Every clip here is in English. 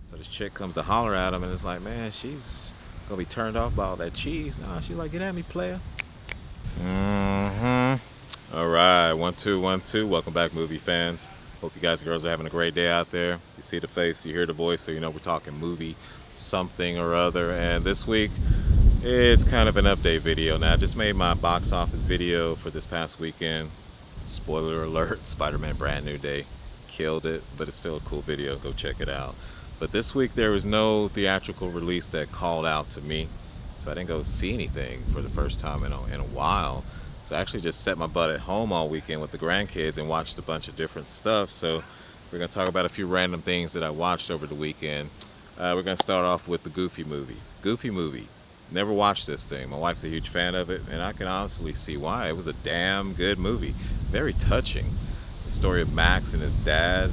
So this chick comes to holler at him, and it's like, man, she's gonna be turned off by all that cheese. Nah, she's like, get at me, player. All right, 1 2 1 2. Welcome back, movie fans. Hope you guys and girls are having a great day out there. You see the face, you hear the voice, so you know we're talking movie something or other. And this week, it's kind of an update video. Now, I just made my box office video for this past weekend. Spoiler alert: Spider-Man Brand New Day killed it, but it's still a cool video. Go check it out. But this week there was no theatrical release that called out to me, so I didn't go see anything for the first time in a while. So I actually just set my butt at home all weekend with the grandkids and watched a bunch of different stuff. So we're gonna talk about a few random things that I watched over the weekend. We're gonna start off with the Goofy movie. Goofy movie. Never watched this thing. My wife's a huge fan of it, and I can honestly see why. It was a damn good movie. Very touching. The story of Max and his dad.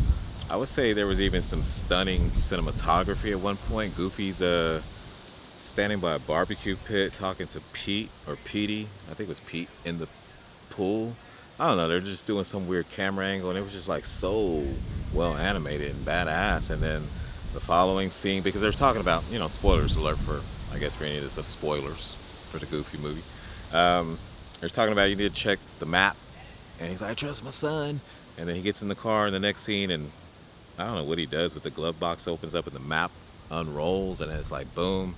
I would say there was even some stunning cinematography at one point. Goofy's standing by a barbecue pit talking to Pete or Petey. I think it was Pete in the pool. I don't know. They're just doing some weird camera angle, and it was just like so well animated and badass. And then the following scene, because they're talking about, spoilers alert for, I guess, for any of this stuff, spoilers for the Goofy movie. They're talking about you need to check the map, and he's like, I trust my son. And then he gets in the car in the next scene, and I don't know what he does, but the glove box opens up and the map unrolls, and it's like boom.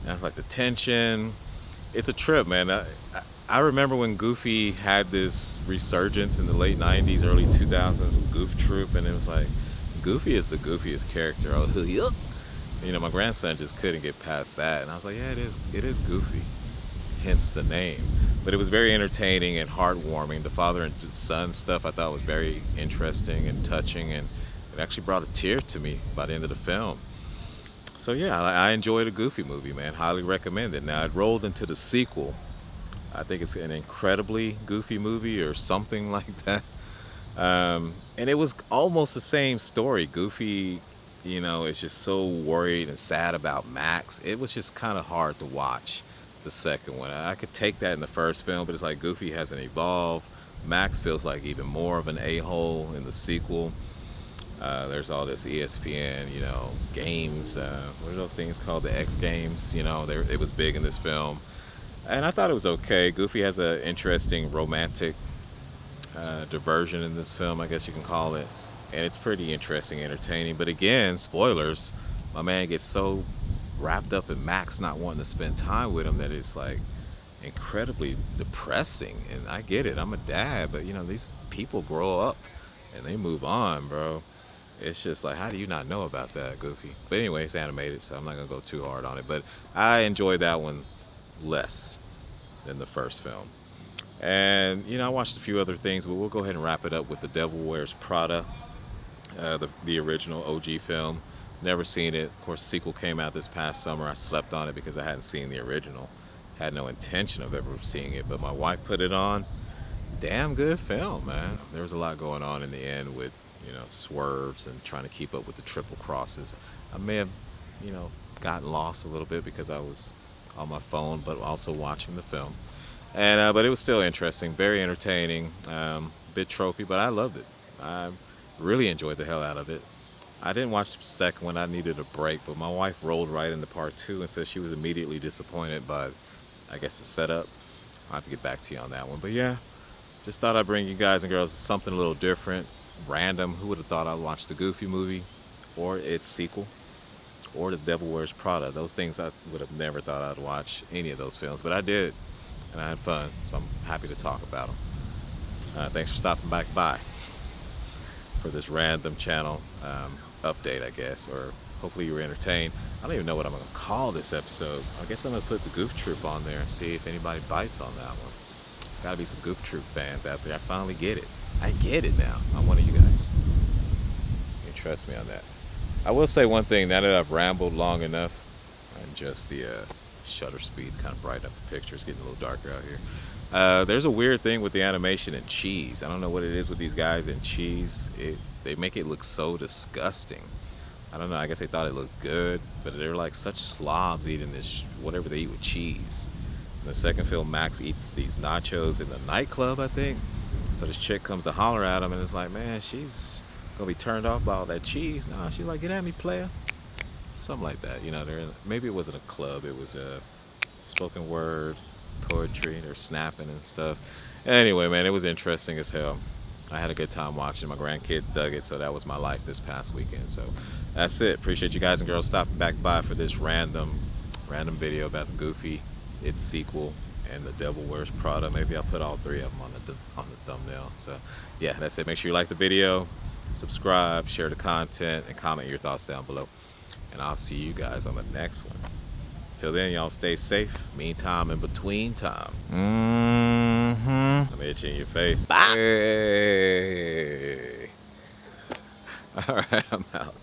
And it's like the tension. It's a trip, man. I remember when Goofy had this resurgence in the late 90s, early 2000s with Goof Troop, and it was like, Goofy is the goofiest character. Oh, yuck. My grandson just couldn't get past that. And I was like, yeah, it is Goofy. Hence the name. But it was very entertaining and heartwarming. The father and son stuff I thought was very interesting and touching, and it actually brought a tear to me by the end of the film. So yeah, I enjoyed a Goofy movie, man. Highly recommend it. Now it rolled into the sequel. I think it's an incredibly goofy movie or something like that. And it was almost the same story. Goofy, is just so worried and sad about Max. It was just kind of hard to watch the second one. I could take that in the first film, but it's like Goofy hasn't evolved. Max feels like even more of an a-hole in the sequel. There's all this ESPN, games. What are those things called? The X Games. It was big in this film, and I thought it was okay. Goofy has an interesting romantic diversion in this film, I guess you can call it, and it's pretty interesting, entertaining. But again, spoilers. My man gets so wrapped up in Max not wanting to spend time with him that it's like incredibly depressing. And I get it. I'm a dad, but these people grow up and they move on, bro. It's just like, how do you not know about that, Goofy? But anyway, it's animated, so I'm not gonna go too hard on it. But I enjoyed that one less than the first film. And I watched a few other things, but we'll go ahead and wrap it up with The Devil Wears Prada, the original OG film. Never seen it. Of course, the sequel came out this past summer. I slept on it because I hadn't seen the original. Had no intention of ever seeing it, but my wife put it on. Damn good film, man. There was a lot going on in the end with swerves and trying to keep up with the triple crosses. I may have gotten lost a little bit because I was on my phone, but also watching the film. And but it was still interesting, very entertaining, bit tropey, but I loved it. I really enjoyed the hell out of it. I didn't watch the second one. I needed a break, but my wife rolled right into part two and said she was immediately disappointed by, I guess, the setup. I'll have to get back to you on that one. But yeah, just thought I'd bring you guys and girls something a little different, random. Who would have thought I'd watch the Goofy movie or its sequel or The Devil Wears Prada? Those things I would have never thought I'd watch any of those films, but I did, and I had fun, so I'm happy to talk about them. Thanks for stopping back by for this random channel update, I guess, or hopefully you were entertained. I don't even know what I'm going to call this episode. I guess I'm going to put the Goof Troop on there and see if anybody bites on that one. There's got to be some Goof Troop fans out there. I finally get it. I get it now. I'm one of you guys. You can trust me on that. I will say one thing, now that I've rambled long enough, and just the shutter speed kind of brighten up the picture. It's getting a little darker out here. There's a weird thing with the animation in Cheese. I don't know what it is with these guys in Cheese. They make it look so disgusting. I don't know, I guess they thought it looked good, but they're like such slobs eating this, whatever they eat with cheese. In the second film, Max eats these nachos in the nightclub, I think. So this chick comes to holler at him, and it's like, man, she's gonna be turned off by all that cheese. Nah, she's like, get at me, player. something like that. You know, maybe it wasn't a club. It was a spoken word, poetry. They're snapping and stuff. Anyway, man, it was interesting as hell. I had a good time watching. My grandkids dug it, so that was my life this past weekend. So that's it. Appreciate you guys and girls stopping back by for this random video about the Goofy, its sequel, and The Devil Wears Prada. Maybe I'll put all three of them on the thumbnail. So yeah, that's it. Make sure you like the video, subscribe, share the content, and comment your thoughts down below. And I'll see you guys on the next one. Till then, y'all stay safe. Meantime, in between time. I'm itching in your face. Bye. Hey. All right, I'm out.